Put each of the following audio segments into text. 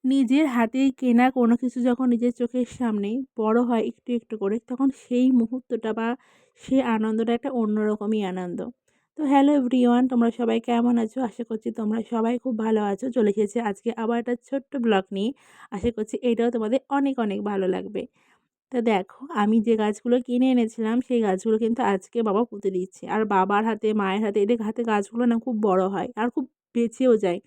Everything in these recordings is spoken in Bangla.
নিজের হাতে কেনা কোনো কিছু যখন নিজের চোখের সামনে বড় হয় একটু একটু করে, তখন সেই মুহূর্তটা বা সেই আনন্দটা একটা অন্যরকমই আনন্দ। তো হ্যালো এভরিওয়ান, তোমরা সবাই কেমন আছো? আশা করছি তোমরা সবাই খুব ভালো আছো। চলে এসেছি আজকে আবার একটা ছোট্ট ব্লগ নিয়ে। আশা করছি এটাও তোমাদের অনেক অনেক ভালো লাগবে। তো দেখো, আমি যে গাছগুলো কিনে এনেছিলাম সেই গাছগুলো কিন্তু আজকে বাবা পুঁতে দিচ্ছে। আর বাবার হাতে, মায়ের হাতে, এদের হাতে গাছগুলো না খুব বড় হয় আর খুব বেঁচেও যায়।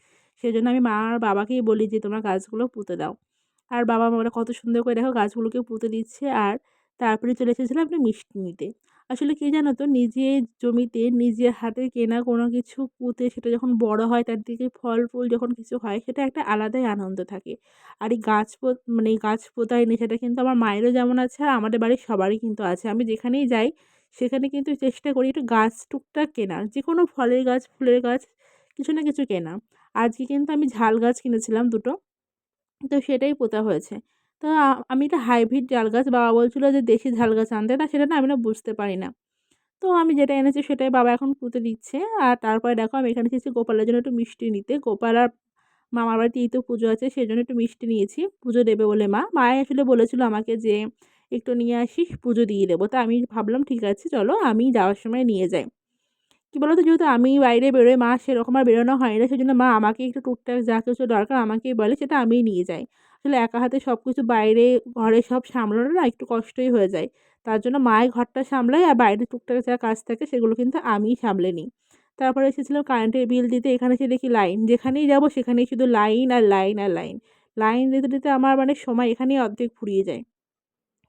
সেজন্য আমি মা আর বাবাকেই বলি যে তোমরা গাছগুলো পুঁতে দাও। আর বাবা মারা কত সুন্দর করে দেখো গাছগুলোকে পুঁতে দিচ্ছে। আর তারপরে চলে এসেছিলাম একটা মিষ্টি নিতে। আসলে কি জানো তো, নিজের জমিতে নিজের হাতে কেনা কোনো কিছু পুঁতে সেটা যখন বড় হয়, তার দিকে ফল ফুল যখন কিছু হয়, সেটা একটা আলাদাই আনন্দ থাকে। আর এই মানে এই গাছ পোঁতার নেশাটা কিন্তু আমার মায়েরও যেমন আছে, আর আমাদের বাড়ির সবারই কিন্তু আছে। আমি যেখানেই যাই সেখানে কিন্তু চেষ্টা করি একটু গাছ টুকটাক কেনার, যে কোনো ফলের গাছ, ফুলের গাছ, কিছু না কিছু কেনা। আজকে কিন্তু আমি ঝাল গাছ কিনেছিলাম দুটো, তো সেটাই পোঁতা হয়েছে। তো আমি এটা হাইব্রিড ঝাল গাছ, বাবা বলছিল যে দেশি ঝাল গাছ আনতে, না সেটা না আমি না বুঝতে পারি না। তো আমি যেটা এনেছি সেটাই বাবা এখন পুঁতে দিচ্ছে। আর তারপরে দেখো আমি এখানে এসেছি গোপালের জন্য একটু মিষ্টি নিতে। গোপাল আর মামার বাড়িতে তো পুজো আছে, সেজন্য একটু মিষ্টি নিয়েছি, পুজো দেবে বলে মা। মায়ে আসলে বলেছিল আমাকে যে একটু নিয়ে আসিস, পুজো দিয়ে দেবো। তো আমি ভাবলাম ঠিক আছে চলো, আমি যাওয়ার সময় নিয়ে যাই। কী বলো তো, যেহেতু আমি বাইরে বেরোই, মা সেরকম আর বেরোনো হয় না, সেজন্য মা আমাকে একটু টুকটাক যা কিছু দরকার আমাকেই বলে, সেটা আমিই নিয়ে যাই। আসলে একা হাতে সব কিছু বাইরে ঘরে সব সামলানো না একটু কষ্টই হয়ে যায়। তার জন্য মাই ঘরটা সামলায় আর বাইরে টুকটাক যা কাজ থাকে সেগুলো কিন্তু আমিই সামলে নিই। তারপরে এসেছিলাম কারেন্টের বিল দিতে। এখানে এসে দেখি লাইন, যেখানেই যাবো সেখানেই শুধু লাইন আর লাইন আর লাইন। লাইন দিতে দিতে আমার মানে সময় এখানেই অর্ধেক ফুরিয়ে যায়।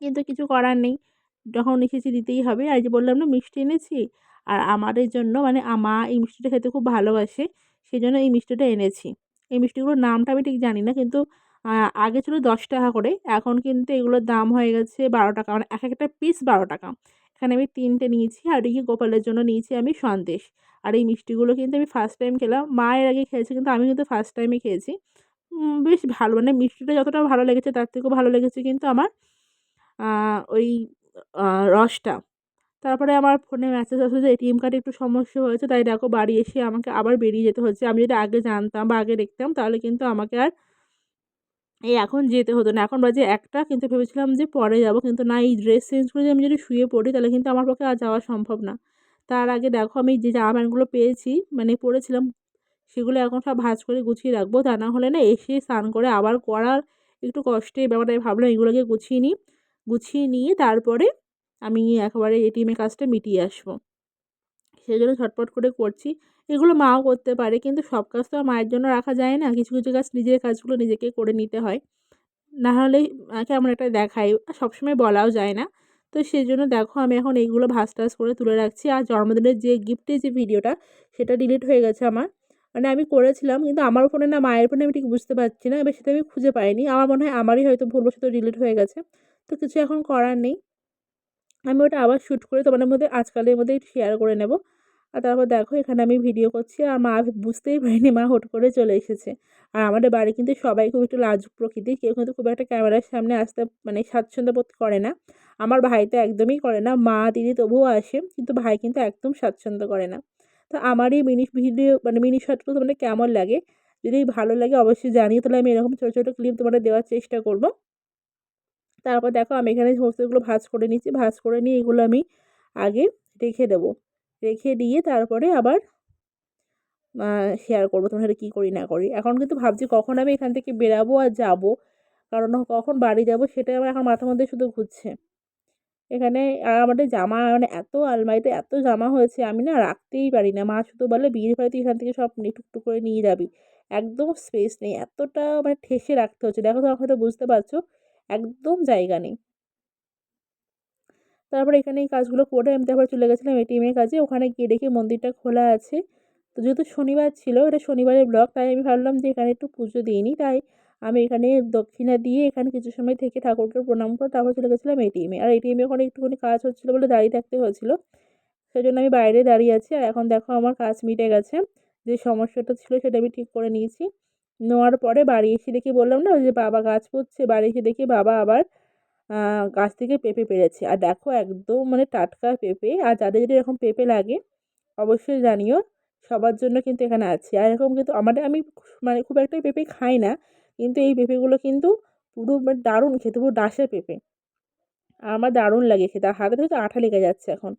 কিন্তু কিছু করার নেই। যখন এসেছি দিতেই হবে। আর এই যে বললাম না মিষ্টি এনেছি, আর আমাদের জন্য মানে মা এই মিষ্টিটা খেতে খুব ভালোবাসে। সেজন্য এই মিষ্টিটা এনেছি। এই মিষ্টিগুলোর নামটা আমি ঠিক জানি না, কিন্তু আ আগে ছিল ৳১০ করে। এখন কিন্তু এগুলোর দাম হয়ে গেছে ৳১২, মানে একেকটা পিস ৳১২। এখানে আমি ৩ টে নিয়েছি, আর এদিকে গোপালের জন্য নিয়েছি আমি সন্দেশ। আর এই মিষ্টিগুলো কিন্তু আমি ফার্স্ট টাইম খেলাম। মা এর আগে খেয়েছে, কিন্তু আমি কিন্তু ফার্স্ট টাইমই খেয়েছি। বেশ ভালো, মানে মিষ্টিটা যতটা ভালো লেগেছে তার থেকেও ভালো লেগেছে কিন্তু আমার আ ওই আ রসটা। তারপরে আমার ফোনে মেসেজ আসলো যে এটিএম কার্ডে একটু সমস্যা হয়েছে। তাই দেখো বাড়ি এসে আমাকে আবার বেরিয়ে যেতে হচ্ছে। আমি যদি আগে জানতাম বা আগে দেখতাম তাহলে কিন্তু আমাকে আর এখন যেতে হতো না। এখন বাজে ১টা, কিন্তু ভেবেছিলাম যে পরে যাবো। কিন্তু না, এই ড্রেস চেঞ্জ করে আমি যদি শুয়ে পড়ি তাহলে কিন্তু আমার পক্ষে আর যাওয়া সম্ভব না। তার আগে দেখো আমি যে জামা প্যান্টগুলো পেয়েছি মানে পরেছিলাম, সেগুলো এখন সব ভাঁজ করে গুছিয়ে রাখবো। তা না হলে না এসে স্নান করে আবার করার একটু কষ্টের ব্যাপার। তাই ভাবলাম এগুলোকে গুছিয়ে নিই। গুছিয়ে নিয়ে তারপরে আমি একেবারে এটিএমের কাজটা মিটিয়ে আসবো। সেজন্য ঝটপট করে করছি। এগুলো মাও করতে পারে, কিন্তু সব কাজ তো আর মায়ের জন্য রাখা যায় না। কিছু, কিছু কাজ নিজের কাজগুলো নিজেকে করে নিতে হয়। না হলেই কেমন একটা দেখায়। সবসময় বলাও যায় না। তো সেজন্য দেখো আমি এখন এইগুলো ভাঁজ-টাজ করে তুলে রাখছি। আর জন্মদিনের যে গিফটের যে ভিডিওটা, সেটা ডিলিট হয়ে গেছে আমার। মানে আমি করেছিলাম, কিন্তু আমার ফোনে না মায়ের ফোনে আমি ঠিক বুঝতে পারছি না। এবার সেটা আমি খুঁজে পাইনি। আমার মনে হয় আমারই হয়তো ভুলবশত ডিলিট হয়ে গেছে। তো কিছু এখন করার নেই। আমি ওটা আবার শুট করে তোমাদের মধ্যে আজকালের মধ্যেই শেয়ার করে নেব। আর তারপর দেখো এখানে আমি ভিডিও করছি, আর মা বুঝতেই পারেনি, মা হুট করে চলে এসেছে। আর আমাদের বাড়ি কিন্তু সবাই খুব একটু লাজুক প্রকৃতির। কেউ কিন্তু খুব একটা ক্যামেরার সামনে আসতে মানে স্বাচ্ছন্দ্য বোধ করে না। আমার ভাই তো একদমই করে না। মা, দিদি তবুও আসে, কিন্তু ভাই কিন্তু একদম স্বাচ্ছন্দ্য করে না। তো আমার এই মিনি ভিডিও মানে মিনি শর্টগুলো তোমাদের কেমন লাগে? যদি ভালো লাগে অবশ্যই জানিও, তাহলে আমি এরকম ছোট, ছোট ক্লিপ তোমাদের দেওয়ার চেষ্টা করব। তারপর দেখো আমি এখানে সমস্তগুলো ভাঁজ করে নিচ্ছি। ভাঁজ করে নিয়ে এগুলো আমি আগে রেখে দেবো। রেখে দিয়ে তারপরে আবার আ শেয়ার করব তোমার সাথে কী করি না করি। এখন কিন্তু ভাবছি কখন আমি এখান থেকে বেরাবো আর যাবো। কারণ কখন বাড়ি যাবো সেটাই আমার এখন মাথার মধ্যে শুধু ঘুরছে। এখানে আর আমাদের জামা মানে এত আলমারিতে এত জামা হয়েছে, আমি না রাখতেই পারি না। মা শুধু বলে, "বিয়ের বাড়ি তুই এখান থেকে সব টুকটুক করে নিয়ে যাবি।" একদম স্পেস নেই। এতটা মানে ঠেসে রাখতে হচ্ছে। দেখো তো হয়তো বুঝতে পারছো, একদম জায়গা নেই। তারপরে এখানে এই কাজগুলো করে আমি তারপরে চলে গেছিলাম এটিএমের কাজে। ওখানে গিয়ে দেখি মন্দিরটা খোলা আছে। তো যেহেতু শনিবার ছিল, এটা শনিবারের ব্লগ, তাই আমি ভাবলাম যে এখানে একটু পুজো দিয়ে নিই। তাই আমি এখানে দক্ষিণা দিয়ে এখানে কিছু সময় থেকে ঠাকুরকে প্রণাম করে তারপর চলে গেছিলাম এটিএমে। আর এটিএমে ওখানে একটুখানি কাজ হচ্ছিল বলে দাঁড়িয়ে থাকতে হয়েছিল। সেজন্য আমি বাইরে দাঁড়িয়ে আছি। আর এখন দেখো আমার কাজ মিটে গেছে। যে সমস্যাটা ছিল সেটা আমি ঠিক করে নিয়েছি। নেওয়ার পরে বাড়ি এসে দেখি, বললাম না ওই যে বাবা গাছ পুঁতছে, বাড়ি এসে দেখি বাবা আবার আ গাছ থেকে পেঁপে পেড়েছে। আর দেখো একদম মানে টাটকা পেঁপে। আর যাদের যদি এরকম পেঁপে লাগে অবশ্যই জানিও। সবার জন্য কিন্তু এখানে আছে। আর এরকম কিন্তু আমাদের আমি মানে খুব একটা পেঁপে খাই না। কিন্তু এই পেঁপেগুলো কিন্তু পুরো দারুণ খেতে, পুরো ডাসে পেঁপে। আমার দারুণ লাগে খেতে, আর হাতে তো আঠা লেগে যাচ্ছে এখন।